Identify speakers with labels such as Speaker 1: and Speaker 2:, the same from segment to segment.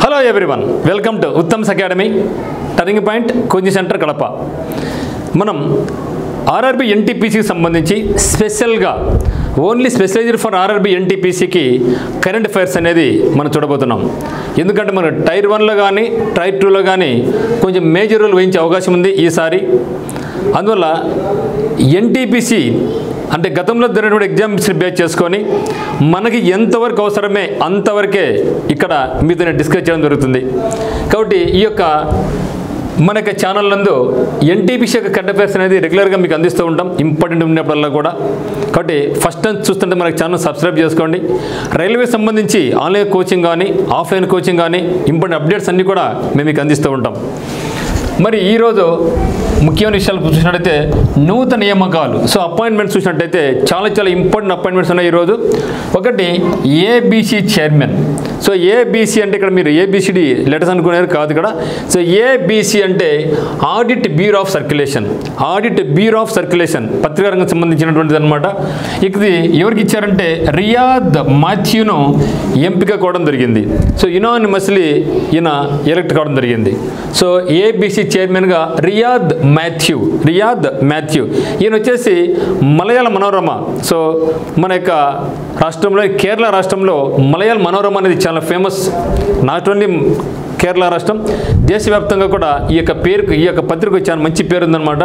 Speaker 1: Hello everyone, welcome to Uttam's academy turning point coaching centre Kadapa. మనం RRB ఎన్టీపీసీకి సంబంధించి స్పెషల్గా ఓన్లీ స్పెషలైజ్డ్ ఫర్ ఆర్ఆర్బీ ఎన్టీపీసీకి కరెంట్ అఫైర్స్ అనేది మనం చూడబోతున్నాం. ఎందుకంటే మనం టైర్ 1లో కానీ టైర్ 2లో కానీ కొంచెం మేజర్ రోల్ వహించే అవకాశం ఉంది ఈసారి. అందువల్ల ఎన్టీపీసీ అంటే గతంలో జరిగినటువంటి ఎగ్జామ్స్ బేస్ చేసుకొని మనకి ఎంతవరకు అవసరమే అంతవరకే ఇక్కడ మీతో నేను డిస్కస్ చేయడం జరుగుతుంది. కాబట్టి ఈ యొక్క మన యొక్క ఛానల్ నందు ఎన్టీపీసీ యొక్క కరెంట్ అఫైర్స్ అనేది రెగ్యులర్గా మీకు అందిస్తూ ఉంటాం, ఇంపార్టెంట్ ఉన్నప్పుడల్లా కూడా. కాబట్టి ఫస్ట్ టైం చూస్తుంటే మనకి ఛానల్ సబ్స్క్రైబ్ చేసుకోండి. రైల్వే సంబంధించి ఆన్లైన్ కోచింగ్ కానీ ఆఫ్లైన్ కోచింగ్ కానీ ఇంపార్టెంట్ అప్డేట్స్ అన్నీ కూడా మేము మీకు అందిస్తూ ఉంటాం. మరి ఈరోజు ముఖ్యమైన విషయాలు చూసినట్టయితే నూతన నియామకాలు, సో అపాయింట్మెంట్స్ చూసినట్టయితే చాలా ఇంపార్టెంట్ అపాయింట్మెంట్స్ ఉన్నాయి ఈరోజు. ఒకటి ఏబీసీ చైర్మన్. సో ఏబీసీ అంటే ఇక్కడ మీరు ఏబిసిడి లెటర్స్ అనుకునేది కాదు ఇక్కడ. సో ఏబీసీ అంటే audit bureau of circulation. Audit bureau of circulation పత్రికా రంగం సంబంధించినటువంటిది అనమాట. ఇది ఎవరికి ఇచ్చారంటే రియాద్ మాథ్యూను ఎంపిక కావడం జరిగింది. సో యునానిమస్లీ ఈయన ఎలక్ట్ కావడం జరిగింది. సో ఏబీసీ చైర్మన్గా రియాద్ మాథ్యూ ఈయన వచ్చేసి మలయాళ మనోరమ. సో మన యొక్క రాష్ట్రంలో కేరళ రాష్ట్రంలో మలయాళ మనోరమ అనేది చాలా ఫేమస్. నాట్ ఓన్లీ కేరళ రాష్ట్రం, దేశవ్యాప్తంగా కూడా ఈ యొక్క పత్రిక చాలా మంచి పేరు ఉందన్నమాట.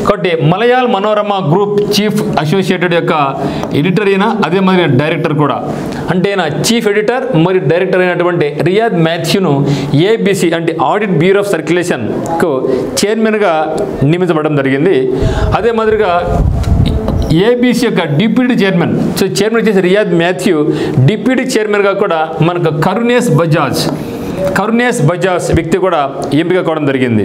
Speaker 1: కాబట్టి మలయాళ మనోరమ గ్రూప్ చీఫ్ అసోసియేటెడ్ యొక్క ఎడిటర్ అయినా అదే మరి డైరెక్టర్ కూడా. అంటే ఆయన చీఫ్ ఎడిటర్ మరియు డైరెక్టర్ అయినటువంటి రియాద్ మాథ్యూను ఏబీసీ అంటే ఆడిట్ బ్యూరో ఆఫ్ సర్క్యులేషన్కు చైర్మన్గా నియమించబడడం జరిగింది. అదే మాదిరిగా ఏబీసీ యొక్క డిప్యూటీ చైర్మన్, సో చైర్మన్ వచ్చేసి రియాద్ మాథ్యూ, డిప్యూటీ చైర్మన్గా కూడా మనకు కరుణేష్ బజాజ్ వ్యక్తి కూడా ఎంపిక కావడం జరిగింది.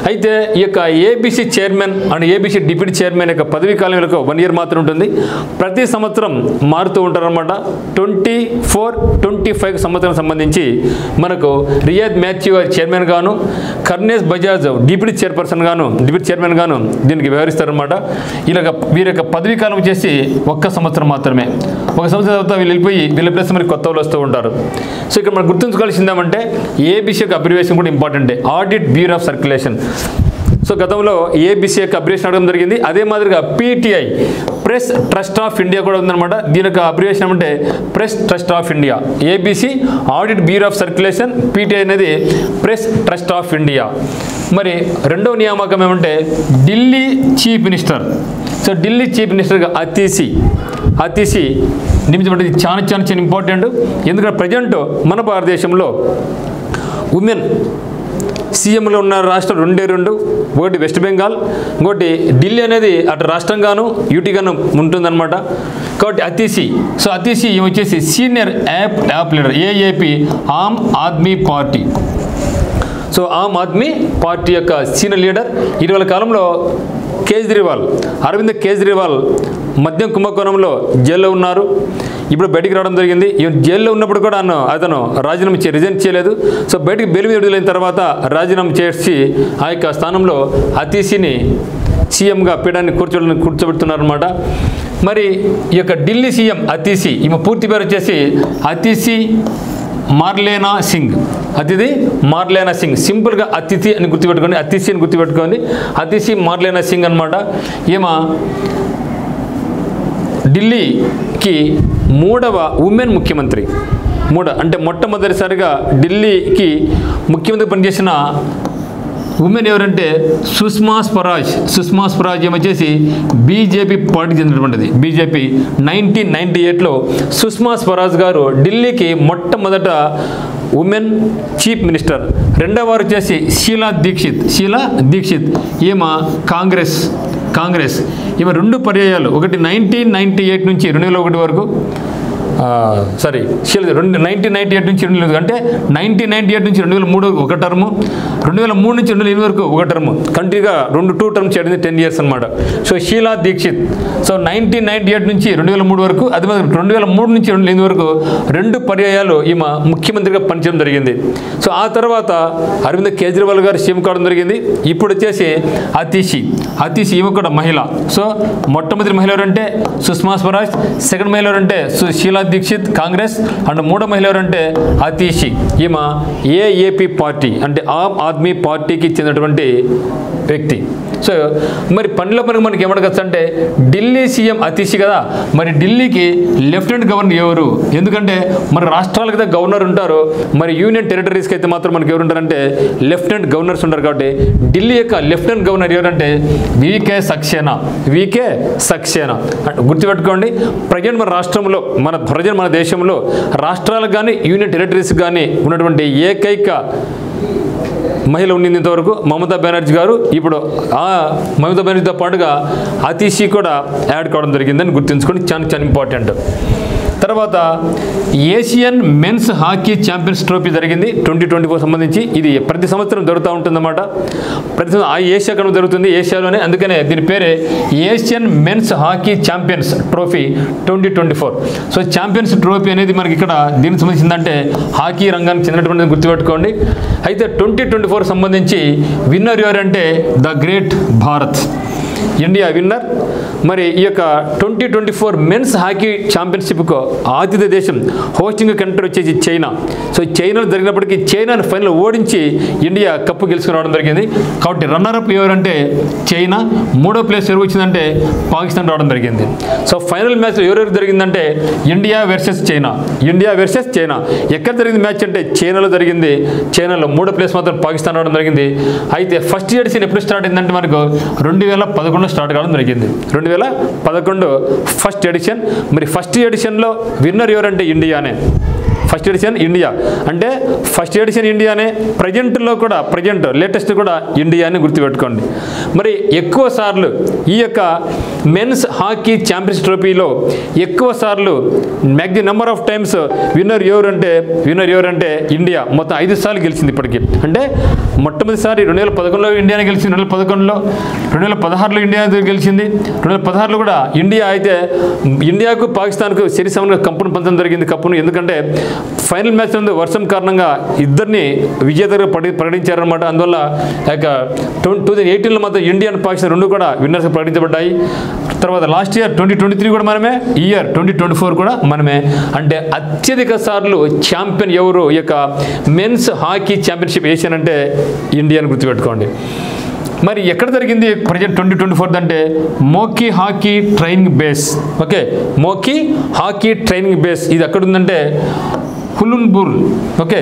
Speaker 1: అయితే ఈ యొక్క ABC chairman and ABC deputy chairman యొక్క పదవీ కాలం వరకు 1 year మాత్రం ఉంటుంది. ప్రతి సంవత్సరం మారుతూ ఉంటారనమాట. 24-25 సంవత్సరం సంబంధించి మనకు రియాద్ మాథ్యూ గారు చైర్మన్ గాను, కరుణేష్ బజాజ్ డిప్యూటీ చైర్మన్ గాను దీనికి వ్యవహరిస్తారనమాట. వీరి యొక్క పదవీ కాలం వచ్చేసి 1 సంవత్సరం మాత్రమే. 1 సంవత్సరం తర్వాత వీళ్ళ ప్లేస్ మరి కొత్త వాళ్ళు వస్తూ ఉంటారు. సో ఇక్కడ మనం గుర్తుంచుకోవాల్సిందేమంటే ఏబీసీ యొక్క అబ్రివేషన్ కూడా ఇంపార్టెంటే, audit bureau of circulation. So గతంలో ఏబీసీ యొక్క అబ్రివేషన్ అడగడం జరిగింది. అదే మాదిరిగా PTI press trust of India కూడా ఉందన్నమాట. దీని యొక్క అబ్రివేషన్ అంటే press trust of India. ABC audit bureau of circulation, PTI అనేది ప్రెస్ ట్రస్ట్ ఆఫ్ ఇండియా. మరి రెండవ నియామకం ఏమంటే Delhi chief minister. So Delhi chief మినిస్టర్గా అతీసి నియమించబడింది. చాలా ఇంపార్టెంట్. ఎందుకంటే ప్రజెంట్ మన భారతదేశంలో ఉమెన్ సీఎంలో ఉన్న రాష్ట్రం 2. ఒకటి వెస్ట్ బెంగాల్, ఇంకోటి ఢిల్లీ అనేది అటు రాష్ట్రంగాను యూటీగాను ఉంటుందన్నమాట. కాబట్టి అతీసి వచ్చేసి senior app leader AAP Aam Aadmi party. So Aam Aadmi party యొక్క సీనియర్ లీడర్. ఇటీవల కాలంలో అరవింద్ కేజ్రీవాల్ మద్యం కుంభకోణంలో జైల్లో ఉన్నారు. ఇప్పుడు బయటికి రావడం జరిగింది. జైల్లో ఉన్నప్పుడు కూడా అతను రాజీనామా రిజైన్ చేయలేదు. సో బయటికి బెయిల్ మీద విడుదలైన తర్వాత రాజీనామా చేసి ఆ యొక్క స్థానంలో అతీసిని సీఎంగా పీఠాన్ని కూర్చోబెడుతున్నారన్నమాట. మరి ఈ యొక్క ఢిల్లీ సీఎం అతీసి, ఈమె పూర్తి పేరు వచ్చేసి అతీసి మార్లేనా సింగ్. సింపుల్గా అతిథి అని గుర్తుపెట్టుకోండి, అతీసి అని గుర్తుపెట్టుకోండి. అతీసి మార్లేనా సింగ్ అనమాట. ఈమె ఢిల్లీకి 3వ ఉమెన్ ముఖ్యమంత్రి. అంటే మొట్టమొదటిసారిగా ఢిల్లీకి ముఖ్యమంత్రి పనిచేసిన ఉమెన్ ఎవరంటే సుష్మా స్వరాజ్ ఏమొచ్చేసి బీజేపీ పార్టీకి చెందినటువంటిది. బీజేపీ 1998లో సుష్మా స్వరాజ్ గారు ఢిల్లీకి మొట్టమొదట ఉమెన్ చీఫ్ మినిస్టర్. రెండవ వారు వచ్చేసి షీలా దీక్షిత్ ఈమె కాంగ్రెస్. ఈమె 2 పర్యాయాలు, ఒకటి 1998 నుంచి 2001 వరకు, 1998 నుంచి 2000, అంటే 1998 నుంచి 2003 ఒక టర్ము, 2003 నుంచి 2008 వరకు ఒక టర్ము. కంటిన్యూగా 2 టర్మ్స్ చేయడం 10 years అనమాట. సో షీలా దీక్షిత్ 1998 నుంచి 2003 వరకు, అదే 2003 నుంచి 2008 వరకు 2 పర్యాయాలు ఈమె ముఖ్యమంత్రిగా పనిచేయడం జరిగింది. సో ఆ తర్వాత అరవింద్ కేజ్రీవాల్ గారు సీఎం కావడం జరిగింది. ఇప్పుడు వచ్చేసి అతీసి ఈమె కూడా మహిళ. సో మొట్టమొదటి మహిళ ఎవరంటే సుష్మా స్వరాజ్, సెకండ్ మహిళ ఎవరంటే షీలా దీక్షిత్ కాంగ్రెస్. అండ్ మూడో మహిళ ఎవరంటే అతీషి, ఈమె ఏఏపీ పార్టీ అంటే ఆమ్ ఆద్మీ పార్టీకి చెందినటువంటి వ్యక్తి. సో మరి పనిలో మనకి ఏమడగచ్చు అంటే ఢిల్లీ సీఎం అతీషి కదా, మరి ఢిల్లీకి లెఫ్టినెంట్ గవర్నర్ ఎవరు? ఎందుకంటే మరి రాష్ట్రాలకు అయితే గవర్నర్ ఉంటారు, మరి యూనియన్ టెరిటరీస్కి అయితే మాత్రం మనకి ఎవరు ఉంటారంటే లెఫ్టినెంట్ గవర్నర్స్ ఉంటారు. కాబట్టి ఢిల్లీ యొక్క లెఫ్టినెంట్ గవర్నర్ ఎవరంటే వికే సక్సేనా. వికే సక్సేనా గుర్తుపెట్టుకోండి. ప్రజెంట్ మన రాష్ట్రంలో మన దేశంలో రాష్ట్రాలకు కానీ యూనియన్ టెరిటరీస్ కానీ ఉన్నటువంటి ఏకైక మహిళ ఉండింది ఇంతవరకు మమతా బెనర్జీ గారు. ఇప్పుడు ఆ మమతా బెనర్జీతో పాటుగా అతీషి కూడా యాడ్ కావడం జరిగిందని గుర్తుంచుకోండి, చాలా ఇంపార్టెంట్. తర్వాత Asian men's hockey champions trophy జరిగింది 2024 సంబంధించి. ఇది ప్రతి సంవత్సరం జరుగుతూ ఉంటుందన్నమాట. ప్రతి సంవత్సరం ఆ ఏషియా కనుక జరుగుతుంది, ఏషియాలోనే, అందుకనే దీని పేరే Asian men's hockey champions trophy 2024. So champions trophy అనేది మనకి ఇక్కడ దీనికి సంబంధించిందంటే హాకీ రంగానికి చెందినటువంటిది గుర్తుపెట్టుకోండి. అయితే 2024 సంబంధించి విన్నర్ ఎవరంటే the great Bharat, India winner. మరి ఈ యొక్క 2024 మెన్స్ హాకీ ఛాంపియన్షిప్కు ఆతిథ్య దేశం హోస్టింగ్ కంట్రీ వచ్చేసి చైనా. సో చైనాలో జరిగినప్పటికీ చైనాను ఫైనల్ ఓడించి ఇండియా కప్పు గెలుచుకుని రావడం జరిగింది. కాబట్టి రన్నర్అప్ ఎవరంటే చైనా, మూడో ప్లేస్ ఎవరు వచ్చిందంటే పాకిస్తాన్ రావడం జరిగింది. సో ఫైనల్ మ్యాచ్ ఎవరెవరు జరిగిందంటే India versus China. India versus China ఎక్కడ జరిగింది మ్యాచ్ అంటే చైనాలో జరిగింది. చైనాలో మూడో ప్లేస్ మాత్రం పాకిస్తాన్ రావడం జరిగింది. అయితే ఫస్ట్ ఎడిషన్ ఎప్పుడు స్టార్ట్ అయిందంటే మనకు 2011 స్టార్ట్ కావడం జరిగింది. 2011 ఫస్ట్ ఎడిషన్. మరి ఫస్ట్ ఎడిషన్లో విన్నర్ ఎవరంటే ఇండియానే. ఫస్ట్ ఎడిషన్ ఇండియా అంటే ఫస్ట్ ఎడిషన్ ఇండియానే. ప్రజెంట్లో కూడా లేటెస్ట్ కూడా ఇండియాని గుర్తుపెట్టుకోండి. మరి ఎక్కువ సార్లు ఈ యొక్క మెన్స్ హాకీ ఛాంపియన్స్ ట్రోఫీలో ఎక్కువ సార్లు maximum number of times winner ఎవరంటే ఇండియా మొత్తం 5 సార్లు గెలిచింది ఇప్పటికీ. అంటే మొట్టమొదటిసారి 2011లో ఇండియానే గెలిచింది, 2011లో, 2016లో ఇండియా గెలిచింది, 2016లో కూడా ఇండియా. అయితే ఇండియాకు పాకిస్తాన్కు సరిసమంగా కప్పును పంచడం జరిగింది కప్పును. ఎందుకంటే ఫైనల్ మ్యాచ్ నందు వర్షం కారణంగా ఇద్దరిని విజేతగా ప్రకటించారనమాట. అందువల్ల 2018లో మాత్రం ఇండియా అండ్ పాకిస్తాన్ రెండు కూడా విన్నర్స్ ప్రకటించబడ్డాయి. తర్వాత లాస్ట్ ఇయర్ 2023 కూడా మనమే, ఈ ఇయర్ 2024 కూడా మనమే. అంటే అత్యధిక సార్లు ఛాంపియన్ ఎవరు ఈ యొక్క మెన్స్ హాకీ ఛాంపియన్షిప్ ఏషియన్ అంటే ఇండియా అని గుర్తుపెట్టుకోండి. మరి ఎక్కడ జరిగింది ప్రజెంట్ 2024 అంటే Moki hockey training base. Okay, Moki hockey training base ఇది ఎక్కడ ఉందంటే హులున్బుర్. ఓకే,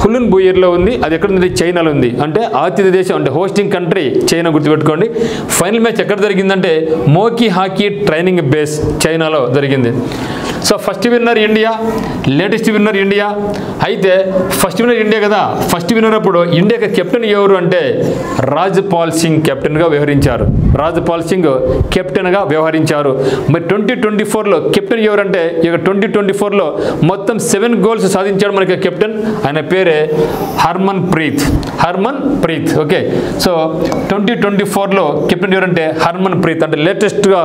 Speaker 1: హులున్బుయర్లో ఉంది. అది ఎక్కడ ఉంది? చైనాలో ఉంది. అంటే ఆతిథ్య దేశం అంటే హోస్టింగ్ కంట్రీ చైనా గుర్తుపెట్టుకోండి. ఫైనల్ మ్యాచ్ ఎక్కడ జరిగిందంటే మోకీ హాకీ ట్రైనింగ్ బేస్ చైనాలో జరిగింది. So first winner India, latest winner India. అయితే ఫస్ట్ విన్నర్ ఇండియా కదా, ఫస్ట్ విన్నర్ అప్పుడు ఇండియాకి కెప్టెన్ ఎవరు అంటే రాజ్పాల్ సింగ్ కెప్టెన్గా వ్యవహరించారు. రాజ్పాల్ సింగ్ కెప్టెన్గా వ్యవహరించారు. మరి 2024లో కెప్టెన్ ఎవరంటే ఇక 2024లో మొత్తం 7 గోల్స్ సాధించాడు మనకి కెప్టెన్. ఆయన పేరే హర్మన్ ప్రీత్. ఓకే, సో 2024లో కెప్టెన్ ఎవరంటే హర్మన్ ప్రీత్. అంటే లేటెస్ట్గా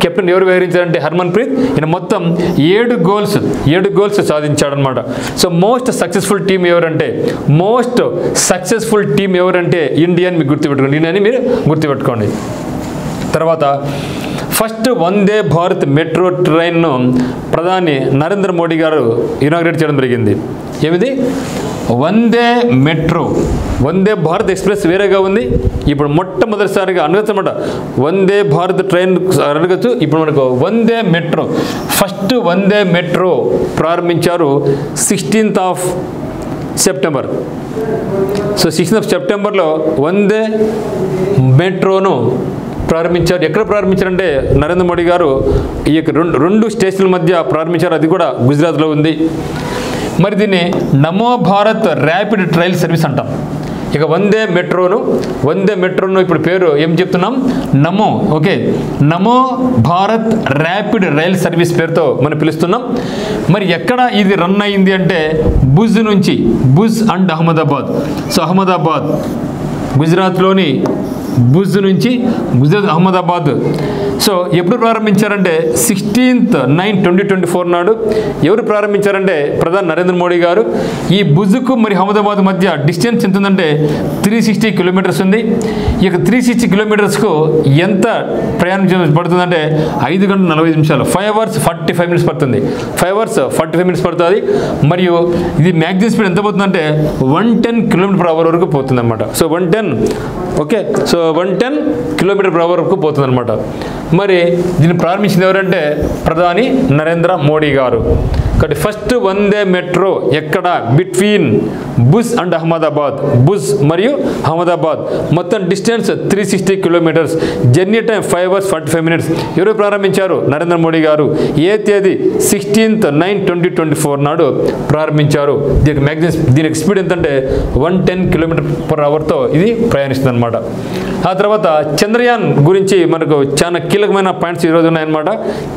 Speaker 1: కెప్టెన్ ఎవరు వ్యవహరించారంటే హర్మన్ ప్రీత్. ఈయన మొత్తం 7 గోల్స్ సాధించాడనమాట. సో మోస్ట్ సక్సెస్ఫుల్ టీం ఎవరంటే ఇండియా అని మీకు గుర్తుపెట్టుకోండి. ఇండియాని మీరు గుర్తుపెట్టుకోండి. తర్వాత ఫస్ట్ వందే భారత్ మెట్రో ట్రైన్ను ప్రధాని నరేంద్ర మోడీ గారు ఇనాగ్రేట్ చేయడం జరిగింది. ఏమిది? వందే భారత్ ఎక్స్ప్రెస్ వేరేగా ఉంది. ఇప్పుడు మొట్టమొదటిసారిగా అనగచ్చమాట వందే భారత్ ట్రైన్ అడగచ్చు. ఇప్పుడు మనకు ఫస్ట్ వందే మెట్రో ప్రారంభించారు 16th సెప్టెంబర్. సో 16th సెప్టెంబర్లో వందే మెట్రోను ప్రారంభించారు. ఎక్కడ ప్రారంభించారంటే నరేంద్ర మోడీ గారు ఈ యొక్క రెండు స్టేషన్ల మధ్య ప్రారంభించారు. అది కూడా గుజరాత్లో ఉంది. మరి దీన్ని నమో భారత్ ర్యాపిడ్ ట్రైల్ సర్వీస్ అంటాం. ఇక వందే మెట్రోను ఇప్పుడు పేరు ఏం చెప్తున్నాం? నమో భారత్ ర్యాపిడ్ రైల్ సర్వీస్ పేరుతో మనం పిలుస్తున్నాం. మరి ఎక్కడ ఇది రన్ అయింది అంటే భుజ్ అండ్ అహ్మదాబాద్. సో అహ్మదాబాద్ గుజరాత్లోని భుజ్ నుంచి అహ్మదాబాద్ సో ఎప్పుడు ప్రారంభించారంటే 16/9/2024 నాడు. ఎవరు ప్రారంభించారంటే ప్రధాని నరేంద్ర మోడీ గారు. ఈ భుజ్కు మరి అహ్మదాబాద్ మధ్య డిస్టెన్స్ ఎంత ఉందంటే 360 కిలోమీటర్స్ ఉంది. ఈ యొక్క 360 కిలోమీటర్స్కు ఎంత ప్రయాణం పడుతుందంటే 5 గంటల 45 నిమిషాలు, 5 hours 45 minutes పడుతుంది. 5 hours 45 minutes పడుతుంది. మరియు ఇది మ్యాక్సిమం స్పీడ్ ఎంత పోతుందంటే 110 km/h వరకు పోతుంది అనమాట. సో 110 ఓకే, సో 110 km/h వరకు పోతుంది అనమాట. మరి దీన్ని ప్రారంభించింది ఎవరంటే ప్రధాని నరేంద్ర మోడీ గారు. కాబట్టి ఫస్ట్ వందే మెట్రో ఎక్కడ బిట్వీన్ భుజ్ అండ్ అహ్మదాబాద్, భుజ్ మరియు అహ్మదాబాద్ మొత్తం distance 360 kilometres, journey time 5 hours 45 minutes. ఎవరు ప్రారంభించారు? నరేంద్ర మోడీ గారు. ఏ తేదీ? 16/9/2024 నాడు ప్రారంభించారు. దీనికి స్పీడ్ ఎంతంటే 110 km/hతో ఇది ప్రయాణిస్తుంది అనమాట. ఆ తర్వాత చంద్రయాన్ గురించి మనకు చాలా కీలకమైన పాయింట్స్ ఈరోజు ఉన్నాయన్నమాట.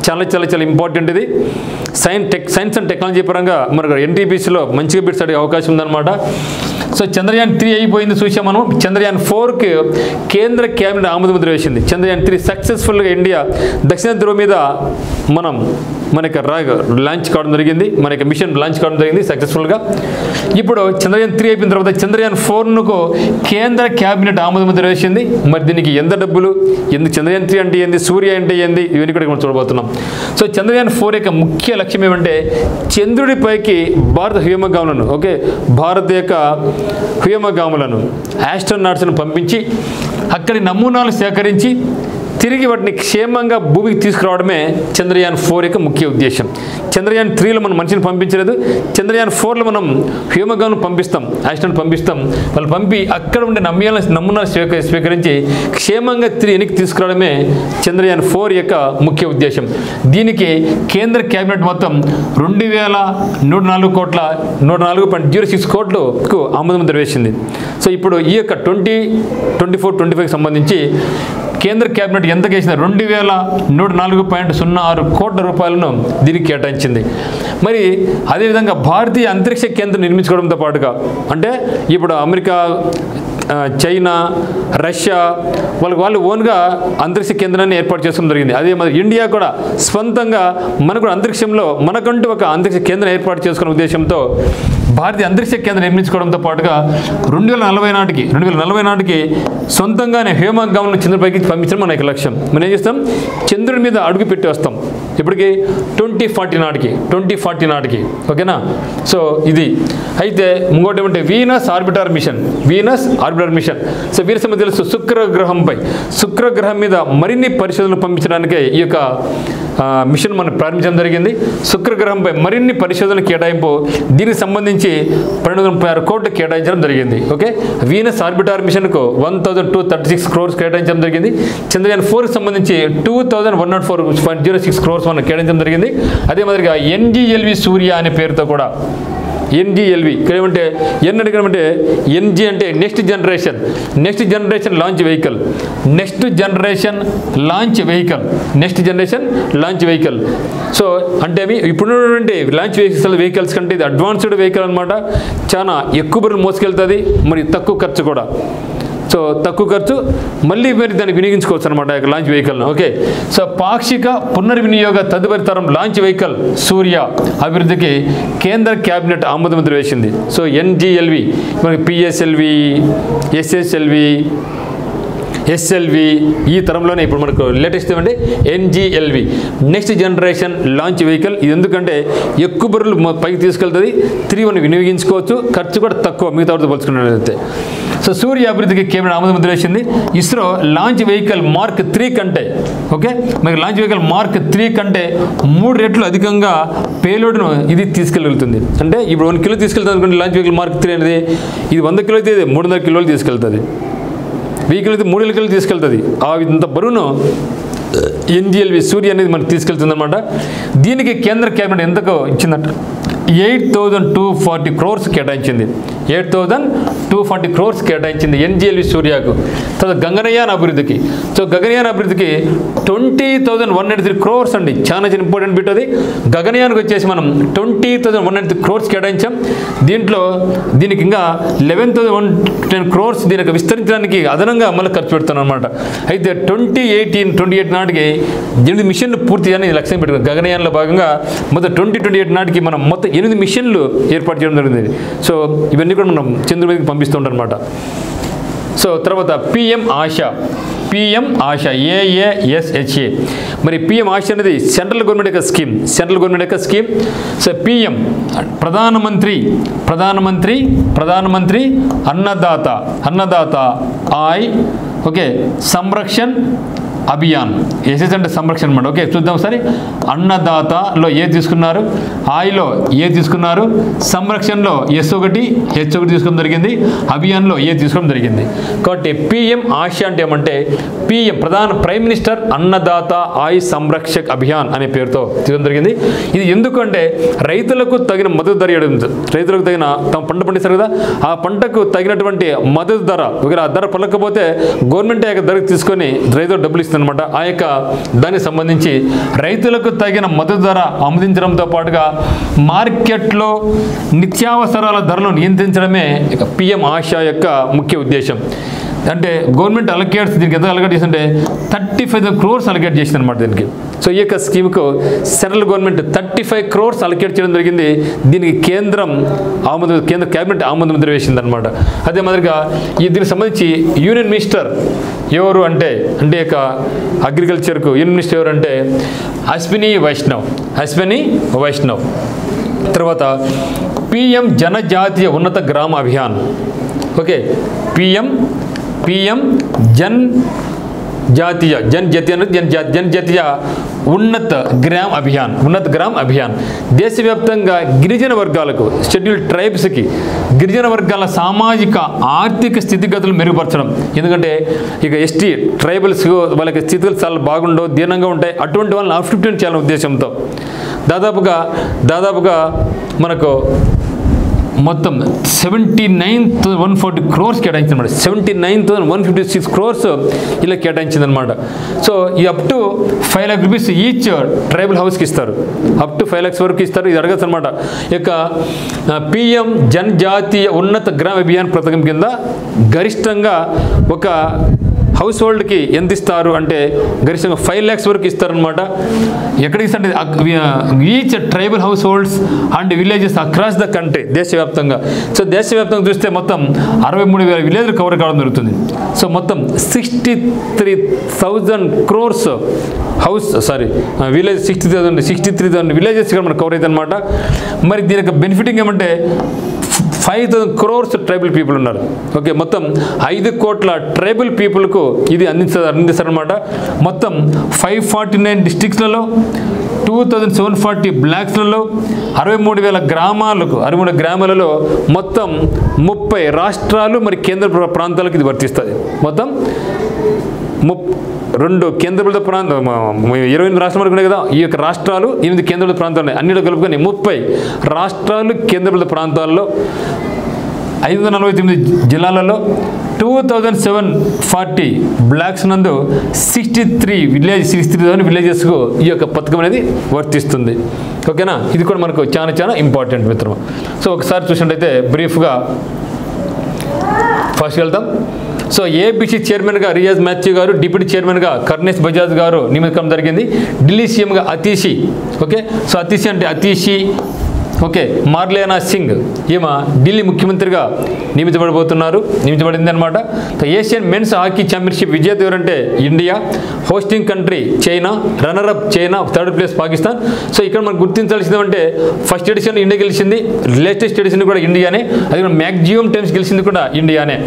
Speaker 1: చాలా చాలా చాలా ఇంపార్టెంట్ ఇది. సైన్స్ అండ్ టెక్నాలజీ పరంగా మనకు ఎన్టీపీసీలో మంచిగా బిట్స్ అడిగే అవకాశం ఉందన్నమాట. సో చంద్రయాన్ 3 అయిపోయింది చూసాం మనం. చంద్రయాన్ 4కి కేంద్ర క్యాబినెట్ ఆమోదముద్ర వేసింది. చంద్రయాన్ 3 సక్సెస్ఫుల్గా ఇండియా దక్షిణ ధ్రువం మీద మనకి లాంచ్ కావడం జరిగింది. మనకి మిషన్ లాంచ్ కావడం జరిగింది సక్సెస్ఫుల్గా. ఇప్పుడు చంద్రయాన్ 3 అయిపోయిన తర్వాత చంద్రయాన్ 4కు కేంద్ర క్యాబినెట్ ఆమోదముద్ర వేసింది. మరి దీనికి ఎంత డబ్బులు, ఎందుకు చంద్రయాన్ 3 అంటే ఏంది, సూర్య అంటే ఏంది, ఇవన్నీ కూడా మనం చూడబోతున్నాం. సో చంద్రయాన్ 4 యొక్క ముఖ్య లక్ష్యం ఏమంటే చంద్రుడిపైకి భారత వ్యోమగాములను భారత యొక్క వ్యోమగాములను ఆస్ట్రోనాట్స్ను పంపించి అక్కడి నమూనాలు సేకరించి తిరిగి వాటిని క్షేమంగా భూమికి తీసుకురావడమే చంద్రయాన్ 4 యొక్క ముఖ్య ఉద్దేశం. చంద్రయాన్ 3లో మనం మనిషిని పంపించలేదు. చంద్రయాన్ 4లో మనం హ్యూమగాను పంపిస్తాం, ఆస్ట్రోనాట్ పంపిస్తాం. వాళ్ళు పంపి అక్కడ ఉండే నమూనాలు స్వీకరించి క్షేమంగా వెనక్కి తీసుకురావడమే చంద్రయాన్ 4 యొక్క ముఖ్య ఉద్దేశం. దీనికి కేంద్ర క్యాబినెట్ మొత్తం 2104.06 కోట్లకు ఆమోదముద్ర వేసింది. సో ఇప్పుడు ఈ యొక్క 2024-25కి సంబంధించి కేంద్ర క్యాబినెట్ ఎంత కేసిన 2104.06 కోట్ల రూపాయలను దీనికి కేటాయించింది. మరి అదేవిధంగా భారతీయ అంతరిక్ష కేంద్రం నిర్మించుకోవడంతో పాటుగా అంటే ఇప్పుడు అమెరికా, చైనా, రష్యా వాళ్ళు ఓన్గా అంతరిక్ష కేంద్రాన్ని ఏర్పాటు చేసుకోవడం జరిగింది. అదే మరి ఇండియా కూడా స్వంతంగా మనకు అంతరిక్షంలో మనకంటూ ఒక అంతరిక్ష కేంద్రం ఏర్పాటు చేసుకునే ఉద్దేశంతో భారతీయ అంతరిక్ష కేంద్రం నిర్మించుకోవడంతో పాటుగా 2040 నాటికి సొంతంగానే హ్యూమగాములను చంద్రుడిపైకి పంపించడం మన యొక్క లక్ష్యం. మనం ఏం చేస్తాం? చంద్రుడి మీద అడుగు పెట్టి వస్తాం. ఇప్పటికి 2040 నాటికి ఓకేనా. సో ఇది అయితే ఇంకోటి ఏమంటే వీనస్ ఆర్బిటర్ మిషన్. సో వీరి సంబంధం తెలుసు. శుక్రగ్రహం మీద మరిన్ని పరిశోధనలు పంపించడానికే ఈ యొక్క మిషన్ మనం ప్రారంభించడం జరిగింది. శుక్రగ్రహంపై మరిన్ని పరిశోధనలు కేటాయింపు దీనికి సంబంధించి 1236 కోట్లు కేటాయించడం జరిగింది. ఓకే, వీనస్ ఆర్బిటర్ మిషన్కు 1236 crores కేటాయించడం జరిగింది. చంద్రయాన్ 4కి సంబంధించి 2104.06 crores మనం కేటాయించడం జరిగింది. అదే మాదిరిగా NGLV సూర్య అనే పేరుతో కూడా NGLV ఇక్కడ ఏమంటే ఎన్ అడిగమంటే NG అంటే next generation launch vehicle. So అంటే అవి ఇప్పుడున్నటువంటి లాంచ్ వెహికల్స్ కంటే ఇది అడ్వాన్స్డ్ వెహికల్ అనమాట. చాలా ఎక్కువ బరువులు మోసుకెళ్తుంది, మరి తక్కువ ఖర్చు కూడా. సో తక్కువ ఖర్చు, మళ్ళీ మీరు దాన్ని వినియోగించుకోవచ్చు అనమాట లాంచ్ వెహికల్ను. ఓకే, సో పాక్షిక పునర్వినియోగ తదుపరి తరం లాంచ్ వెహికల్ సూర్య అభివృద్ధికి కేంద్ర క్యాబినెట్ ఆమోదముద్ర వేసింది. సో NGLV మనకి PSLV, SLV ఈ తరంలోనే ఇప్పుడు మనకు లేటెస్ట్ ఏమంటే NGLV next generation launch vehicle. ఇది ఎందుకంటే ఎక్కువ బరువులు పైకి తీసుకెళ్తుంది, తిరిగి మనం వినియోగించుకోవచ్చు, ఖర్చు కూడా తక్కువ మిగతా వాటితో పోల్చుకున్నట్లయితే. సో సూర్య అభివృద్ధికి కేంద్ర ఆమోదముద్ర వేసింది. ఇస్రో లాంచ్ వెహికల్ Mark 3 కంటే మనకి లాంచ్ వెహికల్ Mark 3 కంటే 3 రెట్లు అధికంగా పేలోడ్ను ఇది తీసుకెళ్ళగలుగుతుంది. అంటే ఇప్పుడు 1 కిలో తీసుకెళ్తుంది అనుకోండి లాంచ్ వెహికల్ Mark 3 అనేది. ఇది 100 కిలో అయితే 300 కిలోలు తీసుకెళ్తుంది. వెహికల్ అయితే 3 కిలోలు తీసుకెళ్తుంది. ఇంత బరువును NGLV సూర్య అనేది మనకు తీసుకెళ్తుంది అనమాట. దీనికి కేంద్ర క్యాబినెట్ ఎంతకు ఇచ్చిందంట 8,240 crores కేటాయించింది. 8,240 crores కేటాయించింది NGLV సూర్యకు. తర్వాత గగనయాన్ అభివృద్ధికి. సో గగనయాన్ అభివృద్ధికి 20,193 crores అండి. చాలా ఇంపార్టెంట్ బిట్ అది. గగనయానికి వచ్చేసి మనం 20,193 crores కేటాయించాం. దీనికి ఇంకా 11,110 crores దీనికి విస్తరించడానికి అదనంగా మళ్ళీ ఖర్చు పెడుతున్నాం అనమాట. అయితే 2028 నాటికి 8 మిషన్లు పూర్తి చేయాలని లక్ష్యం పెట్టుకున్నాం. గగనయాన్లో భాగంగా మొత్తం 2028 నాటికి మనం మొత్తం 8 మిషన్లు ఏర్పాటు చేయడం జరిగింది. సో ఇవన్నీ కూడా మనం చంద్రుడికి పంపిస్తూ ఉంటాం అనమాట. సో తర్వాత PM ఆశా AASHA. మరి PM ఆశ అనేది సెంట్రల్ గవర్నమెంట్ యొక్క స్కీమ్. సో PM ప్రధానమంత్రి అన్నదాత ఆయ్ ఓకే సంరక్షణ్ అభియాన్. ఎస్ఎస్ అంటే సంరక్షణ అనమాట. ఓకే చూద్దాం సరే. అన్నదాతలో ఏ తీసుకున్నారు, ఆయిలో ఏ తీసుకున్నారు, సంరక్షణలో S1 తీసుకోవడం జరిగింది, అభియాన్లో ఏ తీసుకోవడం జరిగింది. కాబట్టి PM ఆశ అంటే ఏమంటే ప్రైమ్ మినిస్టర్ అన్నదాత ఆయి సంరక్షక్ అభియాన్ అనే పేరుతో తీసుకోవడం జరిగింది. ఇది ఎందుకంటే రైతులకు తగిన మద్దతు ధర ఇవ్వడం, రైతులకు తగిన తమ పంట పండిస్తారు కదా, ఆ పంటకు తగినటువంటి మద్దతు ధర ఒకవేళ ఆ ధర పలకపోతే గవర్నమెంట్ ఆ యొక్క ధరకు తీసుకొని రైతులు డబ్బులు అనమాట. ఆ యొక్క దానికి సంబంధించి రైతులకు తగిన మద్దతు ధర ఆమోదించడంతో పాటుగా మార్కెట్లో నిత్యావసరాల ధరలు నియంత్రించడమే PM ఆశా యొక్క ముఖ్య ఉద్దేశం. అంటే గవర్నమెంట్ అలొకేట్స్ దీనికి ఎంత అలొకేట్ చేస్తుంటే 35 crores అలొకేట్ చేసింది అనమాట దీనికి. సో ఈ యొక్క స్కీమ్కు సెంట్రల్ గవర్నమెంట్ 35 crores అలొకేట్ చేయడం జరిగింది. దీనికి కేంద్ర క్యాబినెట్ ఆమోద ముద్ర వేసింది అనమాట. అదే మాదిరిగా దీనికి సంబంధించి యూనియన్ మినిస్టర్ ఎవరు అంటే యొక్క అగ్రికల్చర్కు యూనియన్ మినిస్టర్ ఎవరు అంటే అశ్విని వైష్ణవ్. తర్వాత PM జనజాతీయ ఉన్నత గ్రామ అభియాన్. ఓకే PM జనజాతీయ ఉన్నత గ్రామ్ అభియాన్ దేశవ్యాప్తంగా గిరిజన వర్గాలకు షెడ్యూల్ ట్రైబ్స్కి గిరిజన వర్గాల సామాజిక ఆర్థిక స్థితిగతులు మెరుగుపరచడం. ఎందుకంటే ఇక ST ట్రైబల్స్ వాళ్ళకి స్థితిగతులు చాలా బాగుండవు, దీనంగా ఉంటాయి. అటువంటి వాళ్ళని అప్లిఫ్ట్ చేయాలనే ఉద్దేశంతో దాదాపుగా మనకు మొత్తం 79,140 crores కేటాయించిందన్నమాట. 79,156 crores ఇలా కేటాయించిందనమాట. సో ఈ up to 5 lakhs rupees each tribal హౌస్కి ఇస్తారు. అప్ టు 5 lakhs వరకు ఇస్తారు. ఇది అడగచ్చు అనమాట. ఇక PM జనజాతీయ ఉన్నత గ్రామ అభియాన్ పథకం కింద గరిష్టంగా ఒక హౌస్ హోల్డ్కి ఎంత ఇస్తారు అంటే గరిష్టంగా 5 lakhs వరకు ఇస్తారనమాట. ఎక్కడికి ఇస్తారు each tribal house holds and villages across the country దేశవ్యాప్తంగా. సో దేశవ్యాప్తంగా చూస్తే మొత్తం 63,000 విలేజ్లు కవర్ కావడం జరుగుతుంది. సో మొత్తం 63,000 crores విలేజ్ 63,000 విలేజెస్ ఇక్కడ మనకు కవర్ అవుతుంది అనమాట. మరి దీని యొక్క బెనిఫిటింగ్ ఏమంటే 5,000 crores ట్రైబల్ పీపుల్ ఉన్నారు. ఓకే మొత్తం 5 కోట్ల ట్రైబల్ పీపుల్కు ఇది అందిస్తారనమాట. మొత్తం 549 డిస్ట్రిక్ట్స్లలో 2,740 బ్లాక్స్లలో 63,000 గ్రామాలలో మొత్తం 30 రాష్ట్రాలు మరి కేంద్ర ప్రాంతాలకు ఇది వర్తిస్తుంది. మొత్తం 2 కేంద్రపాలిత ప్రాంతం 28 రాష్ట్రాలు ఉన్నాయి కదా. ఈ యొక్క రాష్ట్రాలు 8 కేంద్రపాలిత ప్రాంతాలు ఉన్నాయి. అన్నిలో కలుపుకొని 30 రాష్ట్రాలు కేంద్రపాలిత ప్రాంతాల్లో 549 జిల్లాలలో 2,740 బ్లాక్స్ నందు 63,000 విలేజెస్కు ఈ యొక్క పథకం అనేది వర్తిస్తుంది. ఓకేనా, ఇది కూడా మనకు చాలా ఇంపార్టెంట్ మిత్రమా. సో ఒకసారి చూసినట్టయితే బ్రీఫ్గా ఫస్ట్ వెళ్తాం. సో ఏబిసి చైర్మన్గా రియాజ్ మాథ్యూ గారు, డిప్యూటీ చైర్మన్గా కర్నేష్ బజాజ్ గారు నియమించడం జరిగింది. ఢిల్లీ సీఎంగా అతీషి. ఓకే, సో అతీషి అంటే అతీషి ఓకే మార్లేనా సింగ్ ఈమె ఢిల్లీ ముఖ్యమంత్రిగా నియమించబడింది అనమాట. ఏషియన్ మెన్స్ హాకీ ఛాంపియన్షిప్ విజేత ఎవరంటే India, hosting country China, runner up China, third place Pakistan. So ఇక్కడ మనం గుర్తించాల్సింది అంటే ఫస్ట్ ఎడిషన్ ఇండియా గెలిచింది, లేటెస్ట్ ఎడిషన్ కూడా ఇండియానే, అది మ్యాక్సిమం టైమ్స్ గెలిచింది కూడా ఇండియానే.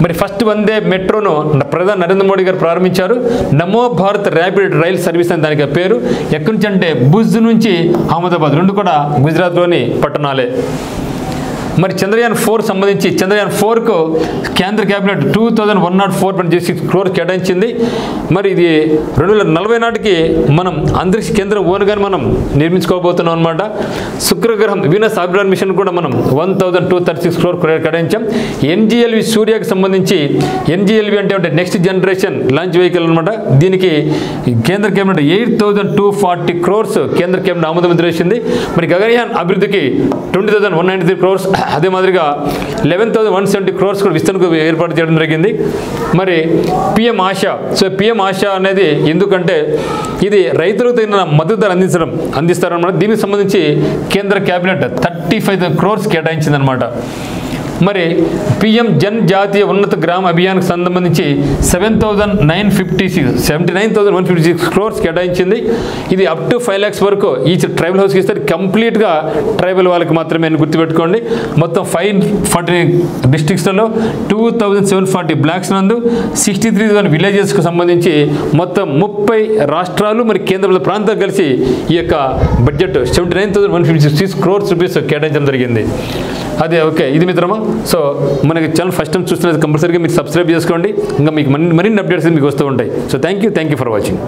Speaker 1: మరి ఫస్ట్ వందే మెట్రోను ప్రధాని నరేంద్ర మోడీ గారు ప్రారంభించారు. నమో భారత్ ర్యాపిడ్ రైల్ సర్వీస్ అని దానికి పేరు. ఎక్కడి నుంచి అంటే భుజ్ నుంచి అహ్మదాబాద్, 2 కూడా గుజరాత్లోని పట్టణాలే. మరి చంద్రయాన్ 4 సంబంధించి చంద్రయాన్ 4కు కేంద్ర కేబినెట్ 2104.6 crores కేటాయించింది. మరి ఇది 2040 నాటికి మనం అంతరిక్ష కేంద్రం ఓన్గా మనం నిర్మించుకోబోతున్నాం అనమాట. శుక్రగ్రహం వీనస్ ఆర్బిటర్ మిషన్ కూడా మనం 1236 crores కేటాయించాం. NGLV సూర్యకి సంబంధించి NGLV అంటే నెక్స్ట్ జనరేషన్ లాంచ్ వెహికల్ అనమాట. దీనికి కేంద్ర కేబినెట్ 8240 crores కేంద్ర కేబినెట్ ఆమోదం తెలిసింది. మరి గగనయాన్ అభివృద్ధికి 20,193 crores, అదే మాదిరిగా 11,170 crores కూడా విస్తరణకు ఏర్పాటు చేయడం జరిగింది. మరి PM ఆశ, సో PM ఆశ అనేది ఎందుకంటే ఇది రైతులకు తగిన మద్దతు ధర అందిస్తారన్నమాట. దీనికి సంబంధించి కేంద్ర కేబినెట్ 35 crores కేటాయించిందనమాట. మరి PM జన్ జాతీయ ఉన్నత గ్రామ అభియాన్కి సంబంధించి 79,156 crores కేటాయించింది. ఇది అప్ టు 5 lakhs వరకు ఈ ట్రైబల్ హౌస్కి ఇస్తారు. కంప్లీట్గా ట్రైబల్ వాళ్ళకి మాత్రమే అని గుర్తుపెట్టుకోండి. మొత్తం 540 డిస్ట్రిక్ట్స్లలో 2,740 బ్లాక్స్ నందు 63,000 విలేజెస్కి సంబంధించి మొత్తం 30 రాష్ట్రాలు మరి కేంద్ర ప్రాంతాలు కలిసి ఈ యొక్క బడ్జెట్ 79,156 crores rupees కేటాయించడం జరిగింది. అదే ఓకే, ఇది మిత్రమా. సో మనకి ఛానల్ ఫస్ట్ టైం చూస్తున్నది కంపల్సరీగా మీరు సబ్స్క్రైబ్ చేసుకోండి. ఇంకా మీకు మరిన్ని అప్డేట్స్ మీకు వస్తూ ఉంటాయి. So thank you for watching.